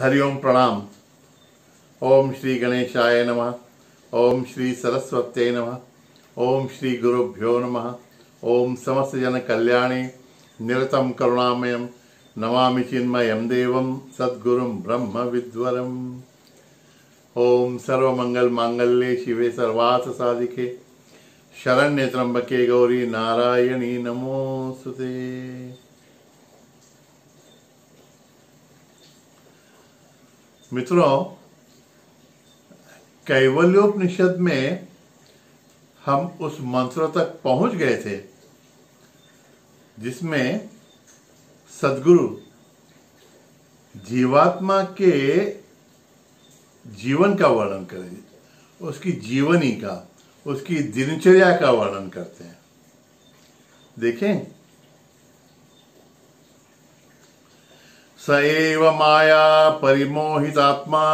हरिओम प्रणाम। ओम श्री गणेशाय नमः। ओम श्री सरस्वत्यै नमः। ओम श्री गुरुभ्यो नमः। ओम समस्त जन कल्याणे निरतं करुणामयं नमामि चिन्मयं देवं सद्गुरुं ब्रह्म विद्वरम्। ओम सर्वमंगल मांगल्ये शिवे सर्वार्थ साधिके शरण्ये त्र्यंबके गौरी नारायणी नमोस्तुते। मित्रों, कैवल्योपनिषद में हम उस मंत्र तक पहुंच गए थे जिसमें सद्गुरु जीवात्मा के जीवन का वर्णन करेंगे, उसकी जीवनी का, उसकी दिनचर्या का वर्णन करते हैं। देखें, स एव माया परिमोहितात्मा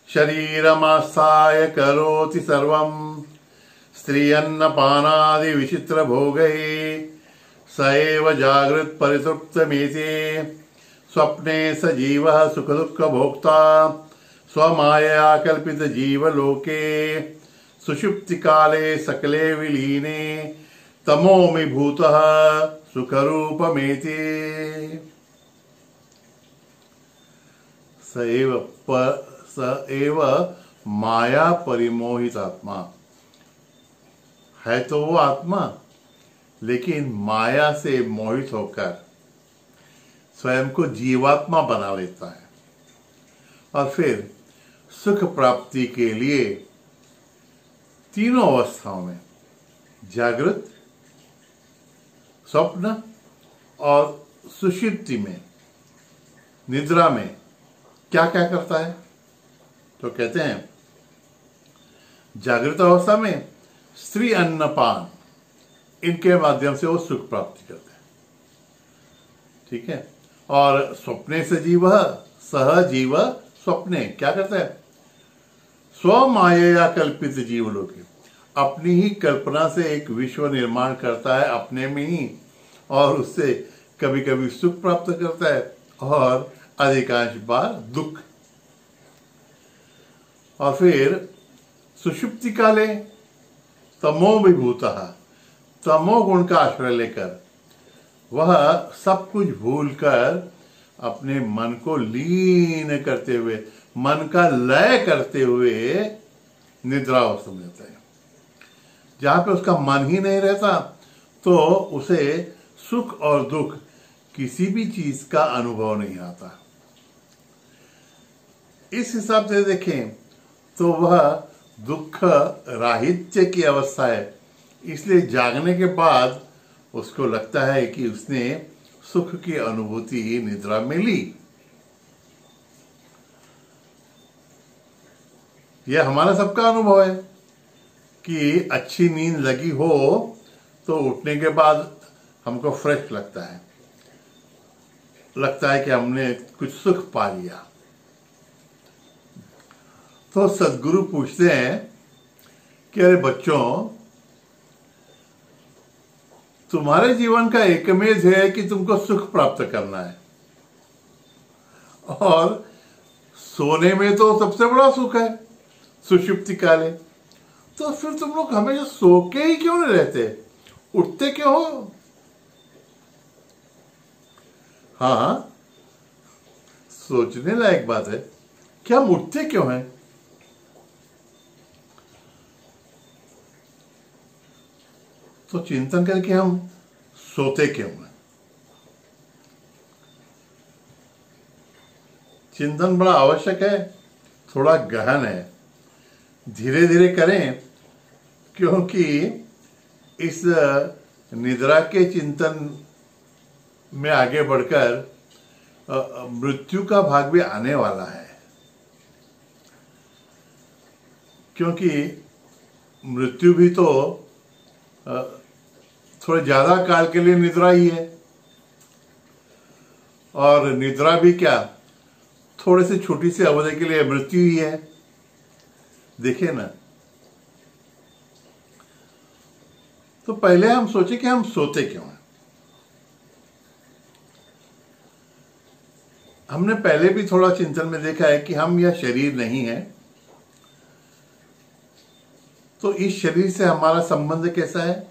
शरीरमास्थाय करोति सर्वं स्त्रियन्नपानादि विचित्र भोगैः स एव जागृत परितृप्तमेते स्वप्ने स जीवः सुख दुःख भोक्ता स्वमायया कल्पित जीवलोके सुषुप्ति काले सकले विलीने तमोमि भूतः सुखरूपमेते। स एव माया परिमोहित आत्मा है, तो वो आत्मा लेकिन माया से मोहित होकर स्वयं को जीवात्मा बना लेता है और फिर सुख प्राप्ति के लिए तीनों अवस्थाओं में, जागृत, स्वप्न और सुषुप्ति में, निद्रा में क्या क्या करता है। तो कहते हैं, जागृत अवस्था में स्त्री अन्नपान, इनके माध्यम से वो सुख प्राप्ति करते हैं, ठीक है। और स्वप्ने से जीव सह जीव स्वप्ने क्या करता है, स्व माया कल्पित जीवलोके, अपनी ही कल्पना से एक विश्व निर्माण करता है अपने में ही, और उससे कभी कभी सुख प्राप्त करता है और अधिकांश बार दुख। और फिर सुषुप्ति काले तमो विभूतः, तमो गुण का आश्रय लेकर वह सब कुछ भूलकर अपने मन को लीन करते हुए, मन का लय करते हुए निद्रावस्था में रहता है। जहां पे उसका मन ही नहीं रहता तो उसे सुख और दुख किसी भी चीज का अनुभव नहीं आता। इस हिसाब से देखें तो वह दुख राहित्य की अवस्था है, इसलिए जागने के बाद उसको लगता है कि उसने सुख की अनुभूति निद्रा में ली। यह हमारा सबका अनुभव है कि अच्छी नींद लगी हो तो उठने के बाद हमको फ्रेश लगता है कि हमने कुछ सुख पा लिया। तो सद्गुरु पूछते हैं कि अरे बच्चों, तुम्हारे जीवन का एकमेव ध्येय है कि तुमको सुख प्राप्त करना है, और सोने में तो सबसे बड़ा सुख है सुषुप्ति काले। तो फिर तुम लोग हमेशा सो के ही क्यों नहीं रहते, उठते क्यों हो? हाँ, सोचने लायक बात है कि हम उठते क्यों हैं। तो चिंतन करके हम सोते क्यों हैं, चिंतन बड़ा आवश्यक है, थोड़ा गहन है, धीरे धीरे करें, क्योंकि इस निद्रा के चिंतन में आगे बढ़कर मृत्यु का भाग भी आने वाला है, क्योंकि मृत्यु भी तो थोड़े ज्यादा काल के लिए निद्रा ही है, और निद्रा भी क्या, थोड़े से छोटी सी अवधि के लिए मृत्यु ही है। देखिए ना, तो पहले हम सोचे कि हम सोते क्यों हैं। हमने पहले भी थोड़ा चिंतन में देखा है कि हम यह शरीर नहीं है, तो इस शरीर से हमारा संबंध कैसा है?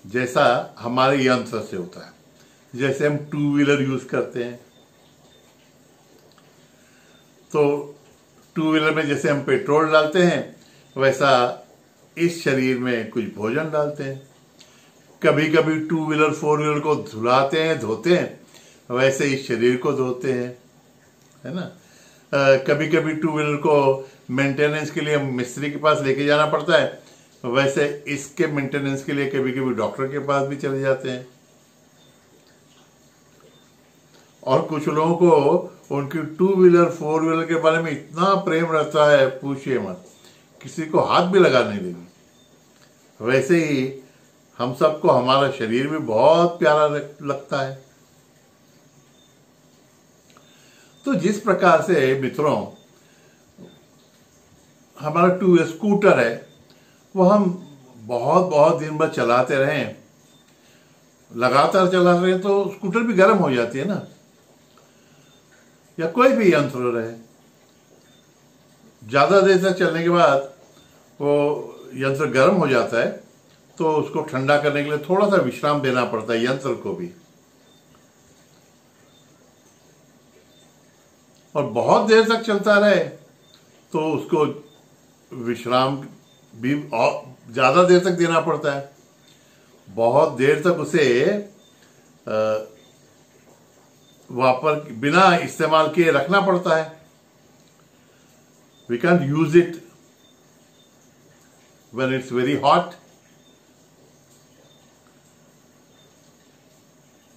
जैसा हमारे यंत्र से होता है। जैसे हम 2 व्हीलर यूज करते हैं, तो 2 व्हीलर में जैसे हम पेट्रोल डालते हैं, वैसा इस शरीर में कुछ भोजन डालते हैं। कभी कभी 2 व्हीलर 4 व्हीलर को धुलाते हैं, धोते हैं, वैसे इस शरीर को धोते हैं, है ना। कभी कभी 2 व्हीलर को मेंटेनेंस के लिए मिस्त्री के पास लेके जाना पड़ता है, वैसे इसके मेंटेनेंस के लिए कभी कभी डॉक्टर के पास भी चले जाते हैं। और कुछ लोगों को उनकी 2 व्हीलर 4 व्हीलर के बारे में इतना प्रेम रहता है, पूछिए मत, किसी को हाथ भी लगा नहीं देंगे। वैसे ही हम सबको हमारा शरीर भी बहुत प्यारा लगता है। तो जिस प्रकार से मित्रों हमारा 2 स्कूटर है, वो हम बहुत बहुत दिन भर चलाते रहें, लगातार चला रहे तो स्कूटर भी गर्म हो जाती है ना। या कोई भी यंत्र रहे, ज्यादा देर तक चलने के बाद वो यंत्र गर्म हो जाता है, तो उसको ठंडा करने के लिए थोड़ा सा विश्राम देना पड़ता है यंत्र को भी। और बहुत देर तक चलता रहे तो उसको विश्राम भी ज्यादा देर तक देना पड़ता है। बहुत देर तक उसे वापर बिना इस्तेमाल किए रखना पड़ता है। We can use it when it's very hot.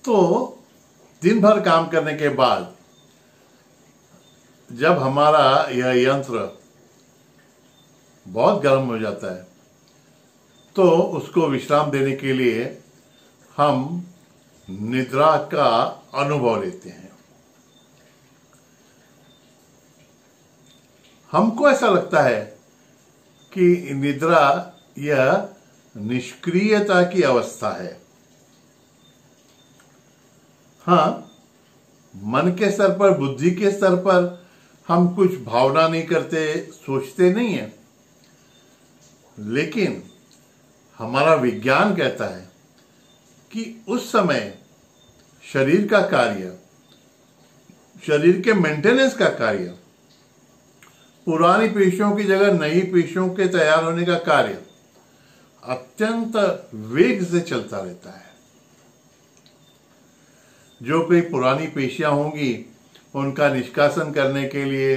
तो दिन भर काम करने के बाद जब हमारा यह यंत्र बहुत गर्म हो जाता है, तो उसको विश्राम देने के लिए हम निद्रा का अनुभव लेते हैं। हमको ऐसा लगता है कि निद्रा यह निष्क्रियता की अवस्था है। हाँ, मन के स्तर पर, बुद्धि के स्तर पर हम कुछ भावना नहीं करते, सोचते नहीं है, लेकिन हमारा विज्ञान कहता है कि उस समय शरीर का कार्य, शरीर के मेंटेनेंस का कार्य, पुरानी पेशियों की जगह नई पेशियों के तैयार होने का कार्य अत्यंत वेग से चलता रहता है। जो कोई पुरानी पेशियां होंगी उनका निष्कासन करने के लिए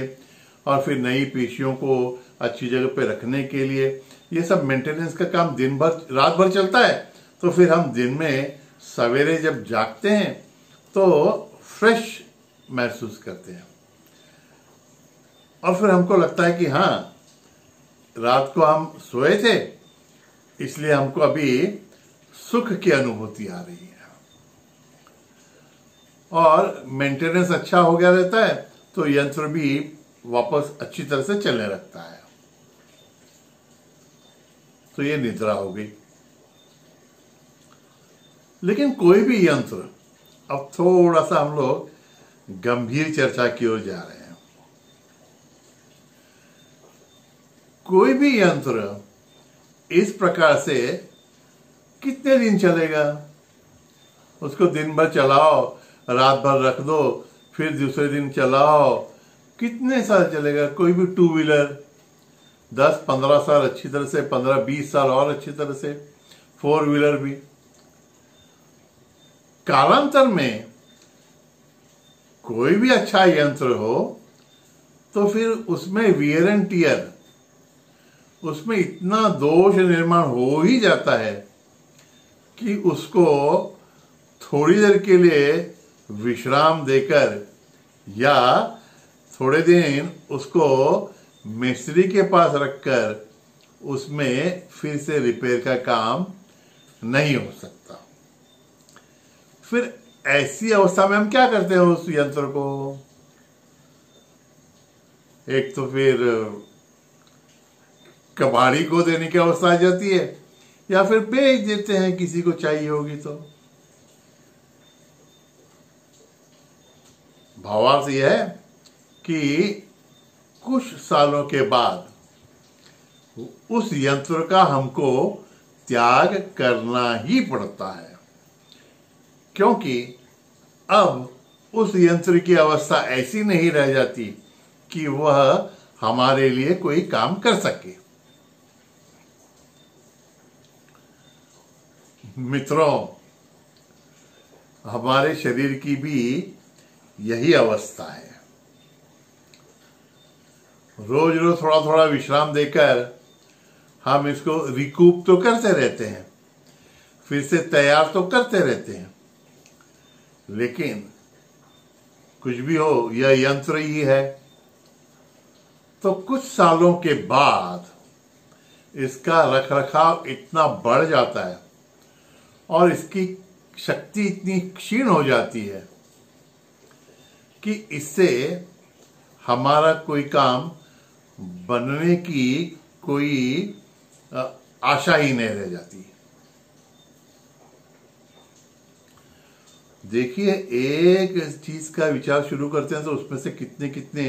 और फिर नई पेशियों को अच्छी जगह पे रखने के लिए, ये सब मेंटेनेंस का काम दिन भर, रात भर चलता है। तो फिर हम दिन में सवेरे जब जागते हैं तो फ्रेश महसूस करते हैं, और फिर हमको लगता है कि हाँ, रात को हम सोए थे, इसलिए हमको अभी सुख की अनुभूति आ रही है। और मेंटेनेंस अच्छा हो गया रहता है तो यंत्र भी वापस अच्छी तरह से चलने लगता है। तो ये निद्रा हो गई। लेकिन कोई भी यंत्र, अब थोड़ा सा हम लोग गंभीर चर्चा की ओर जा रहे हैं। कोई भी यंत्र इस प्रकार से कितने दिन चलेगा? उसको दिन भर चलाओ, रात भर रख दो, फिर दूसरे दिन चलाओ, कितने साल चलेगा? कोई भी 2 व्हीलर 10-15 साल अच्छी तरह से, 15-20 साल और अच्छी तरह से, 4 व्हीलर भी। कालांतर में कोई भी अच्छा यंत्र हो तो फिर उसमें वियर एंड टियर, उसमें इतना दोष निर्माण हो ही जाता है कि उसको थोड़ी देर के लिए विश्राम देकर या थोड़े दिन उसको मिस्त्री के पास रखकर उसमें फिर से रिपेयर का काम नहीं हो सकता। फिर ऐसी अवस्था में हम क्या करते हैं उस यंत्र को? एक तो फिर कबाड़ी को देने की अवस्था आ जाती है, या फिर बेच देते हैं, किसी को चाहिए होगी तो। भावार्थ यह है कि कुछ सालों के बाद उस यंत्र का हमको त्याग करना ही पड़ता है, क्योंकि अब उस यंत्र की अवस्था ऐसी नहीं रह जाती कि वह हमारे लिए कोई काम कर सके। मित्रों, हमारे शरीर की भी यही अवस्था है। रोज रोज थोड़ा थोड़ा विश्राम देकर हम इसको रिकूप तो करते रहते हैं, फिर से तैयार तो करते रहते हैं, लेकिन कुछ भी हो, यह यंत्र ही है। तो कुछ सालों के बाद इसका रखरखाव इतना बढ़ जाता है और इसकी शक्ति इतनी क्षीण हो जाती है कि इससे हमारा कोई काम बनने की कोई आशा ही नहीं रह जाती। देखिए, एक चीज का विचार शुरू करते हैं तो उसमें से कितने कितने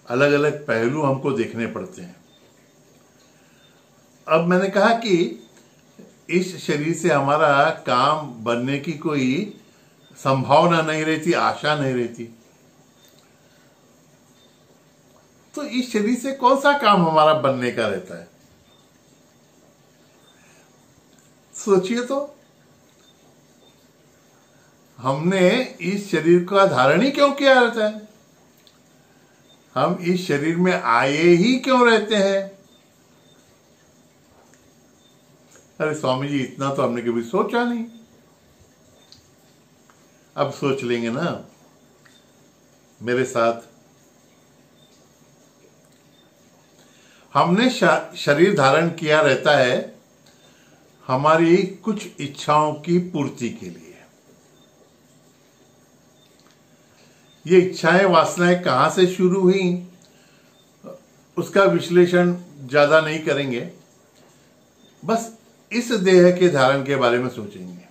अलग अलग पहलू हमको देखने पड़ते हैं। अब मैंने कहा कि इस शरीर से हमारा काम बनने की कोई संभावना नहीं रहती, आशा नहीं रहती। तो इस शरीर से कौन सा काम हमारा बनने का रहता है? सोचिए तो, हमने इस शरीर का धारण ही क्यों किया रहता है? हम इस शरीर में आए ही क्यों रहते हैं? अरे स्वामी जी, इतना तो हमने कभी सोचा नहीं। अब सोच लेंगे ना मेरे साथ। हमने शरीर धारण किया रहता है हमारी कुछ इच्छाओं की पूर्ति के लिए। ये इच्छाएं, वासनाएं कहां से शुरू हुई, उसका विश्लेषण ज्यादा नहीं करेंगे, बस इस देह के धारण के बारे में सोचेंगे।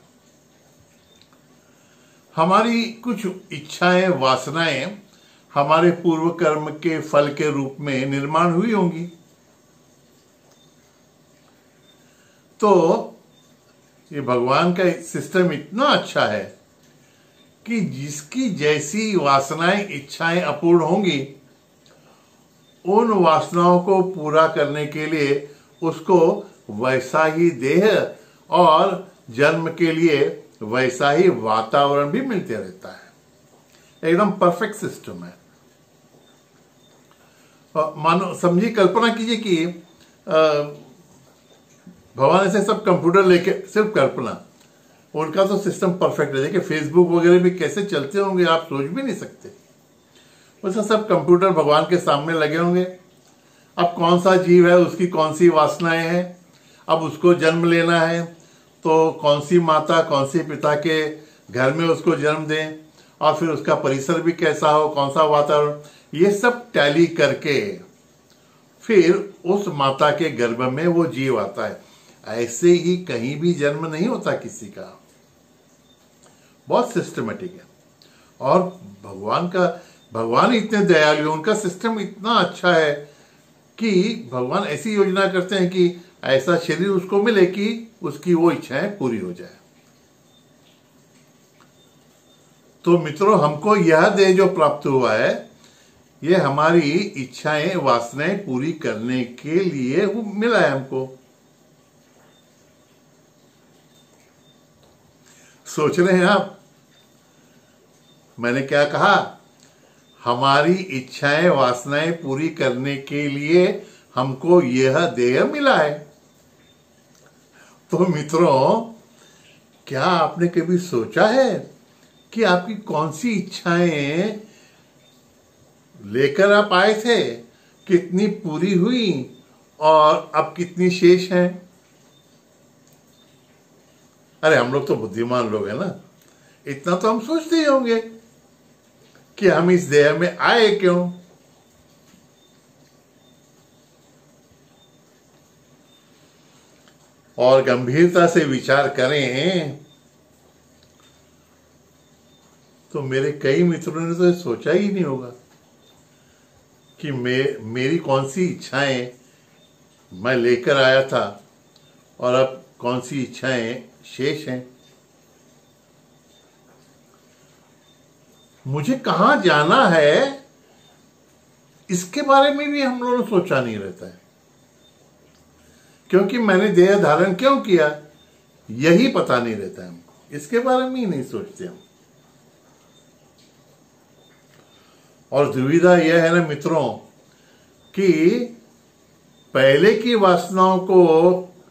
हमारी कुछ इच्छाएं, वासनाएं हमारे पूर्व कर्म के फल के रूप में निर्माण हुई होंगी। तो ये भगवान का सिस्टम इतना अच्छा है कि जिसकी जैसी वासनाएं, इच्छाएं अपूर्ण होंगी, उन वासनाओं को पूरा करने के लिए उसको वैसा ही देह और जन्म के लिए वैसा ही वातावरण भी मिलते रहता है। एकदम परफेक्ट सिस्टम है। मानो, समझिए, कल्पना कीजिए कि भगवान ऐसे सब कंप्यूटर लेके, सिर्फ कल्पना, उनका तो सिस्टम परफेक्ट है। देखिए, फेसबुक वगैरह भी कैसे चलते होंगे आप सोच भी नहीं सकते। वैसे सब कंप्यूटर भगवान के सामने लगे होंगे। अब कौन सा जीव है, उसकी कौन सी वासनाएं हैं, अब उसको जन्म लेना है तो कौन सी माता, कौन सी पिता के घर में उसको जन्म दें, और फिर उसका परिसर भी कैसा हो, कौन सा वातावरण, ये सब टैली करके फिर उस माता के गर्भ में वो जीव आता है। ऐसे ही कहीं भी जन्म नहीं होता किसी का। बहुत सिस्टमेटिक है। और भगवान इतने दयालु, उनका सिस्टम इतना अच्छा है कि भगवान ऐसी योजना करते हैं कि ऐसा शरीर उसको मिले कि उसकी वो इच्छाएं पूरी हो जाए। तो मित्रों, हमको यह देह जो प्राप्त हुआ है, ये हमारी इच्छाएं, वासनाएं पूरी करने के लिए वो मिला है हमको। सोच रहे हैं आप, मैंने क्या कहा? हमारी इच्छाएं, वासनाएं पूरी करने के लिए हमको यह देह मिला है। तो मित्रों, क्या आपने कभी सोचा है कि आपकी कौन सी इच्छाएं लेकर आप आए थे, कितनी पूरी हुई और अब कितनी शेष हैं? अरे, हम लोग तो बुद्धिमान लोग हैं ना, इतना तो हम सोचते ही होंगे कि हम इस देह में आए क्यों। और गंभीरता से विचार करें तो मेरे कई मित्रों ने तो सोचा ही नहीं होगा कि मेरी कौन सी इच्छाएं मैं लेकर आया था और अब कौन सी इच्छाएं शेष हैं। मुझे कहां जाना है इसके बारे में भी हम लोगों ने सोचा नहीं रहता है, क्योंकि मैंने देह धारण क्यों किया यही पता नहीं रहता है हमको, इसके बारे में ही नहीं सोचते हम। और दुविधा यह है ना मित्रों कि पहले की वासनाओं को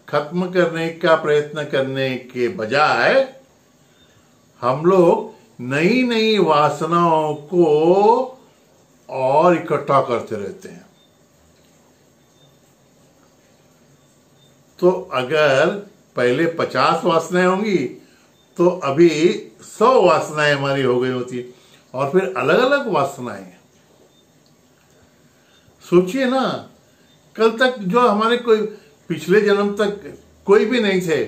खत्म करने का प्रयत्न करने के बजाय हम लोग नई नई वासनाओं को और इकट्ठा करते रहते हैं। तो अगर पहले 50 वासनाएं होंगी तो अभी 100 वासनाएं हमारी हो गई होती, और फिर अलग अलग वासनाएं। सोचिए ना, कल तक जो हमारे कोई पिछले जन्म तक कोई भी नहीं थे,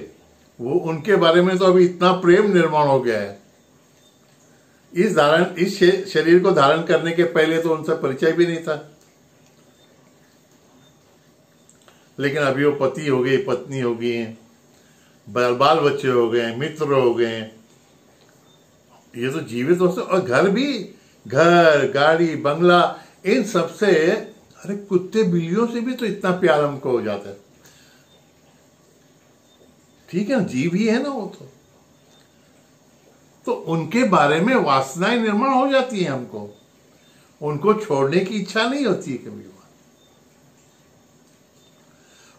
वो उनके बारे में तो अभी इतना प्रेम निर्माण हो गया है। इस शरीर को धारण करने के पहले तो उनसे परिचय भी नहीं था, लेकिन अभी वो पति हो गए, पत्नी हो गई हैं, बाल बच्चे हो गए, मित्र हो गए, ये तो जीवित हो। और घर भी, घर गाड़ी बंगला, इन सब से, अरे कुत्ते बिल्लियों से भी तो इतना प्यार हमको हो जाता है। ठीक है ना, जीव ही है ना वो तो उनके बारे में वासनाएं निर्माण हो जाती है हमको, उनको छोड़ने की इच्छा नहीं होती है कभी।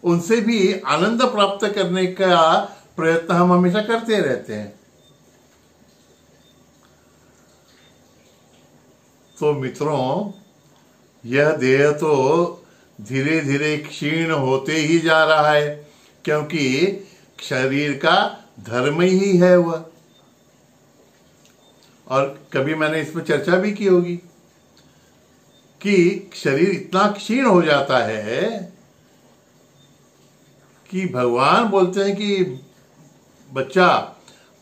उनसे भी आनंद प्राप्त करने का प्रयत्न हम हमेशा करते रहते हैं। तो मित्रों, यह देह तो धीरे धीरे क्षीण होते ही जा रहा है, क्योंकि शरीर का धर्म ही है वह। और कभी मैंने इसमें चर्चा भी की होगी कि शरीर इतना क्षीण हो जाता है कि भगवान बोलते हैं कि बच्चा,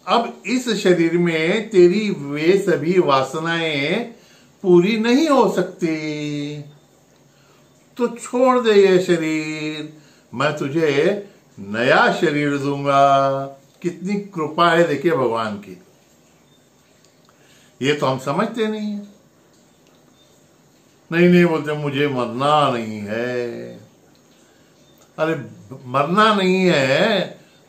अब इस शरीर में तेरी वे सभी वासनाएं पूरी नहीं हो सकती, तो छोड़ दे ये शरीर, मैं तुझे नया शरीर दूंगा। कितनी कृपा है देखिए भगवान की। ये तो हम समझते नहीं है। नहीं बोलते मुझे मरना नहीं है। अरे मरना नहीं है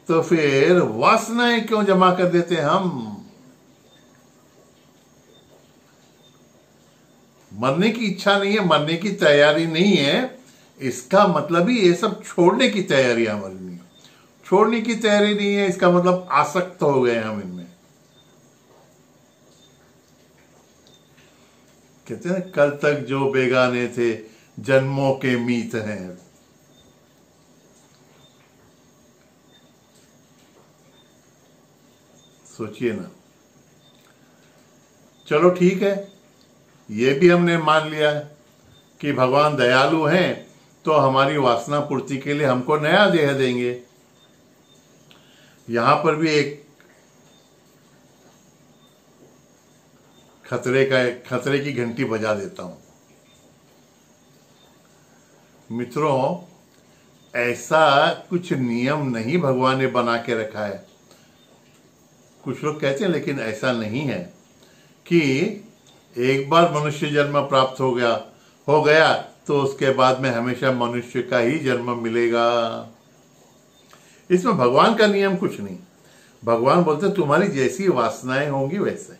तो फिर वासनाएं क्यों जमा कर देते हम? मरने की इच्छा नहीं है, मरने की तैयारी नहीं है, इसका मतलब ही ये सब छोड़ने की तैयारी हमारी नहीं है। छोड़ने की तैयारी नहीं है इसका मतलब आसक्त हो गए हम इनमें। कहते हैं कल तक जो बेगाने थे जन्मों के मीत हैं। सोचिए ना। चलो ठीक है, ये भी हमने मान लिया कि भगवान दयालु हैं तो हमारी वासना पूर्ति के लिए हमको नया देह देंगे। यहां पर भी एक खतरे की घंटी बजा देता हूं। मित्रों, ऐसा कुछ नियम नहीं भगवान ने बना के रखा है। कुछ लोग कहते हैं लेकिन ऐसा नहीं है कि एक बार मनुष्य जन्म प्राप्त हो गया तो उसके बाद में हमेशा मनुष्य का ही जन्म मिलेगा। इसमें भगवान का नियम कुछ नहीं। भगवान बोलते तुम्हारी जैसी वासनाएं होंगी वैसे।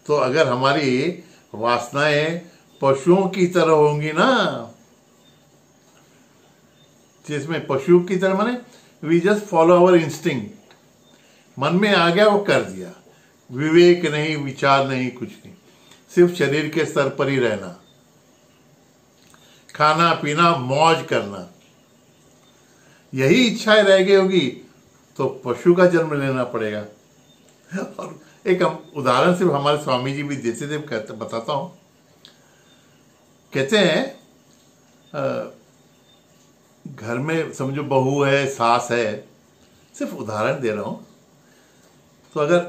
तो अगर हमारी वासनाएं पशुओं की तरह होंगी ना, जिसमें पशु की तरह माने we just follow our instinct, मन में आ गया वो कर दिया, विवेक नहीं, विचार नहीं, कुछ नहीं, सिर्फ शरीर के स्तर पर ही रहना, खाना पीना मौज करना, यही इच्छाएं रह गई होगी तो पशु का जन्म लेना पड़ेगा। और एक उदाहरण सिर्फ हमारे स्वामी जी भी देते थे, बताता हूं। कहते हैं घर में समझो बहू है, सास है, सिर्फ उदाहरण दे रहा हूं। तो अगर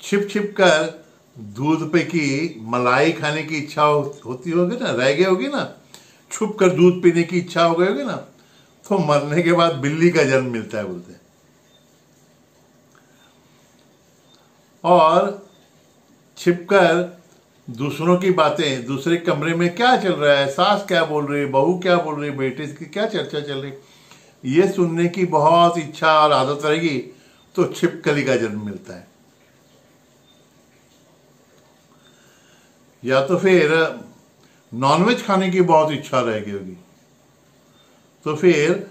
छिप छिप कर दूध पे की मलाई खाने की इच्छा होती होगी ना, रह गई होगी ना, छुप कर दूध पीने की इच्छा हो गई होगी ना, तो मरने के बाद बिल्ली का जन्म मिलता है बोलते हैं। और छिपकर दूसरों की बातें, दूसरे कमरे में क्या चल रहा है, सास क्या बोल रही है, बहू क्या बोल रही है, बेटे की क्या चर्चा चल रही, ये सुनने की बहुत इच्छा और आदत रहेगी तो छिपकली का जन्म मिलता है। या तो फिर नॉनवेज खाने की बहुत इच्छा रहेगी होगी, तो फिर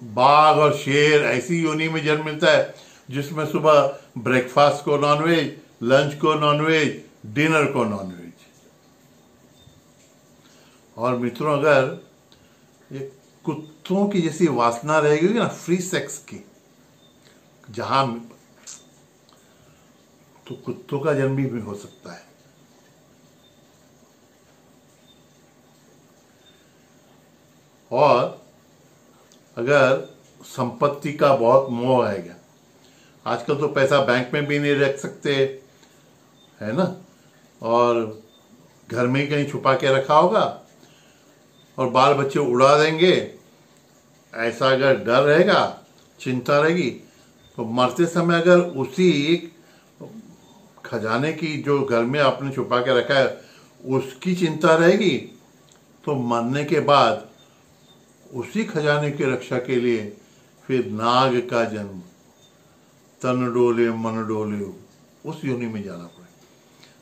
बाघ और शेर ऐसी योनि में जन्म मिलता है जिसमें सुबह ब्रेकफास्ट को नॉनवेज, लंच को नॉनवेज, डिनर को नॉनवेज। और मित्रों, अगर ये कुत्तों की जैसी वासना रहेगी ना फ्री सेक्स की, जहां तो कुत्तों का जन्म भी हो सकता है। और अगर संपत्ति का बहुत मोह है क्या, आजकल तो पैसा बैंक में भी नहीं रख सकते है ना, और घर में ही कहीं छुपा के रखा होगा और बाल बच्चे उड़ा देंगे, ऐसा अगर डर रहेगा, चिंता रहेगी, तो मरते समय अगर उसी खजाने की जो घर में आपने छुपा के रखा है उसकी चिंता रहेगी, तो मरने के बाद उसी खजाने की रक्षा के लिए फिर नाग का जन्म, तन डोले मन डोले, उस योनि में जाना पड़े।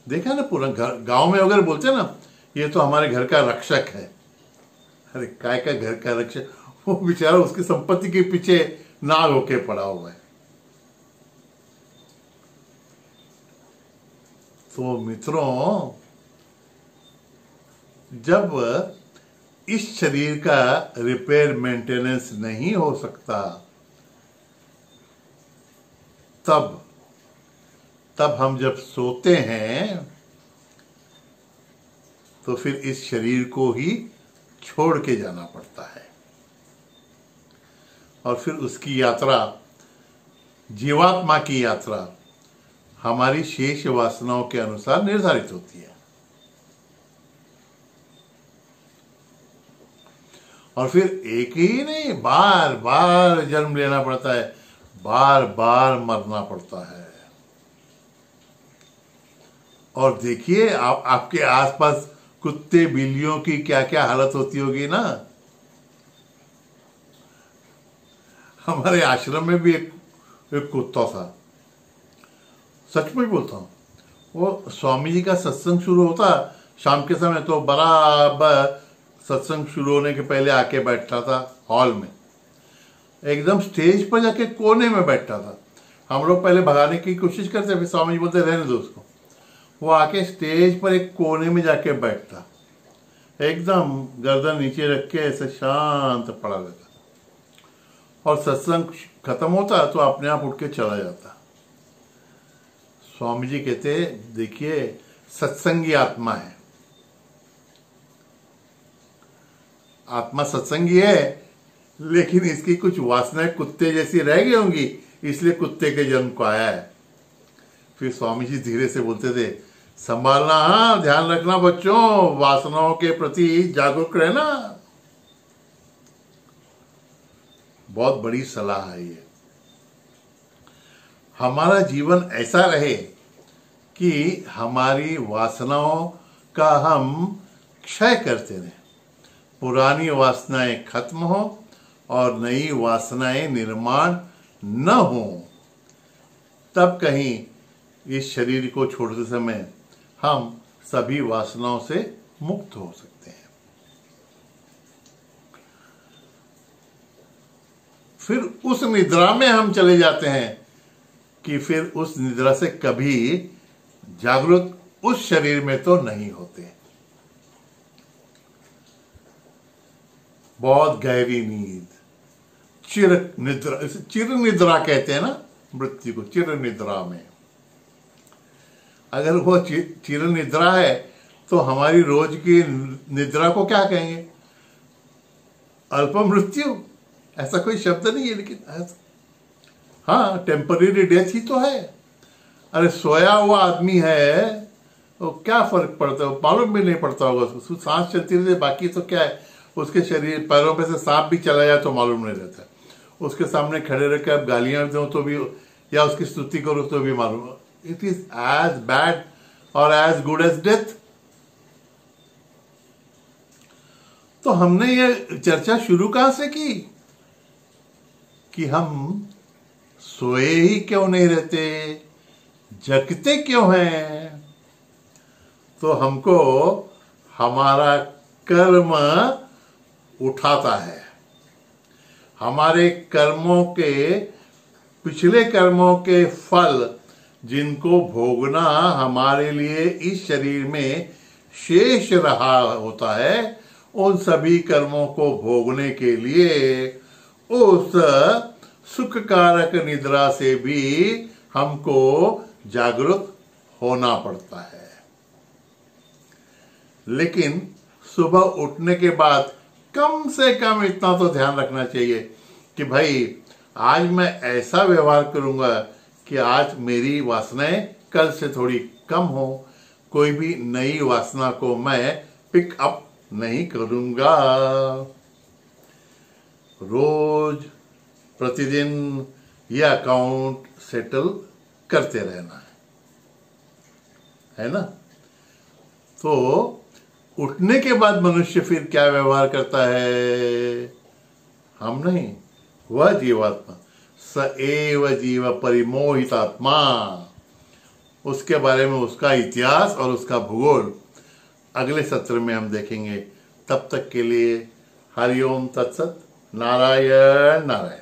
देखा ना, पूरा घर, गांव में अगर बोलते हैं ना, ये तो हमारे घर का रक्षक है। अरे काय का घर का रक्षक, वो बेचारा उसकी संपत्ति के पीछे नाग होके पड़ा हुआ है। तो मित्रों, जब इस शरीर का रिपेयर मेंटेनेंस नहीं हो सकता, तब हम जब सोते हैं तो फिर इस शरीर को ही छोड़ के जाना पड़ता है, और फिर उसकी यात्रा, जीवात्मा की यात्रा हमारी शेष वासनाओं के अनुसार निर्धारित होती है। और फिर एक ही नहीं, बार बार जन्म लेना पड़ता है, बार बार मरना पड़ता है। और देखिए आपके आसपास कुत्ते बिल्लियों की क्या क्या हालत होती होगी ना। हमारे आश्रम में भी एक कुत्ता था, सच में बोलता हूं, वो स्वामी जी का सत्संग शुरू होता शाम के समय, तो बराबर सत्संग शुरू होने के पहले आके बैठता था हॉल में, एकदम स्टेज पर जाके कोने में बैठता था। हम लोग पहले भगाने की कोशिश करते, फिर स्वामी जी बोलते रहने दो उसको। वो आके स्टेज पर एक कोने में जाके बैठता, एकदम गर्दन नीचे रख के ऐसे शांत पड़ा रहता, और सत्संग खत्म होता तो अपने आप उठ के चला जाता। स्वामी जी कहते, देखिए सत्संगी आत्मा है, आत्मा सत्संगी है, लेकिन इसकी कुछ वासनाएं कुत्ते जैसी रह गई होंगी, इसलिए कुत्ते के जन्म को आया है। फिर स्वामी जी धीरे से बोलते थे, संभालना, हाँ ध्यान रखना बच्चों, वासनाओं के प्रति जागरूक रहना। बहुत बड़ी सलाह है ये। हमारा जीवन ऐसा रहे कि हमारी वासनाओं का हम क्षय करते रहें, पुरानी वासनाएं खत्म हो और नई वासनाएं निर्माण न हो, तब कहीं इस शरीर को छोड़ते समय हम सभी वासनाओं से मुक्त हो सकते हैं। फिर उस निद्रा में हम चले जाते हैं कि फिर उस निद्रा से कभी जागृत उस शरीर में तो नहीं होते। बहुत गहरी नींद, चिर निद्रा, इसे चिर निद्रा कहते हैं ना, मृत्यु को चिर निद्रा में। अगर वो चिर निद्रा है तो हमारी रोज की निद्रा को क्या कहेंगे? अल्प मृत्यु, ऐसा कोई शब्द नहीं है, लेकिन हाँ टेम्पररी डेथ ही तो है। अरे सोया हुआ आदमी है, तो क्या फर्क पड़ता है, मालूम भी नहीं पड़ता होगा उसको, सांस चलती रहती है, बाकी तो क्या है, उसके शरीर पैरों पे से सांप भी चला जाए तो मालूम नहीं रहता। उसके सामने खड़े रह के आप गालियां दो तो भी, या उसकी स्तुति करो तो भी मालूम, इट इज एज बैड और एज गुड एज डेथ। तो हमने ये चर्चा शुरू कहां से की कि हम सोए ही क्यों नहीं रहते, जगते क्यों हैं? तो हमको हमारा कर्म उठाता है। हमारे कर्मों के, पिछले कर्मों के फल जिनको भोगना हमारे लिए इस शरीर में शेष रहा होता है, उन सभी कर्मों को भोगने के लिए उस सुख कारक निद्रा से भी हमको जागृत होना पड़ता है। लेकिन सुबह उठने के बाद कम से कम इतना तो ध्यान रखना चाहिए कि भाई आज मैं ऐसा व्यवहार करूंगा कि आज मेरी वासनाएं कल से थोड़ी कम हो, कोई भी नई वासना को मैं पिक अप नहीं करूंगा। रोज प्रतिदिन ये अकाउंट सेटल करते रहना है ना। तो उठने के बाद मनुष्य फिर क्या व्यवहार करता है? हम नहीं, वह जीवात्मा, स एव जीव परिमोहितात्मा। उसके बारे में उसका इतिहास और उसका भूगोल अगले सत्र में हम देखेंगे। तब तक के लिए हरिओम तत्सत। नारायण नारायण।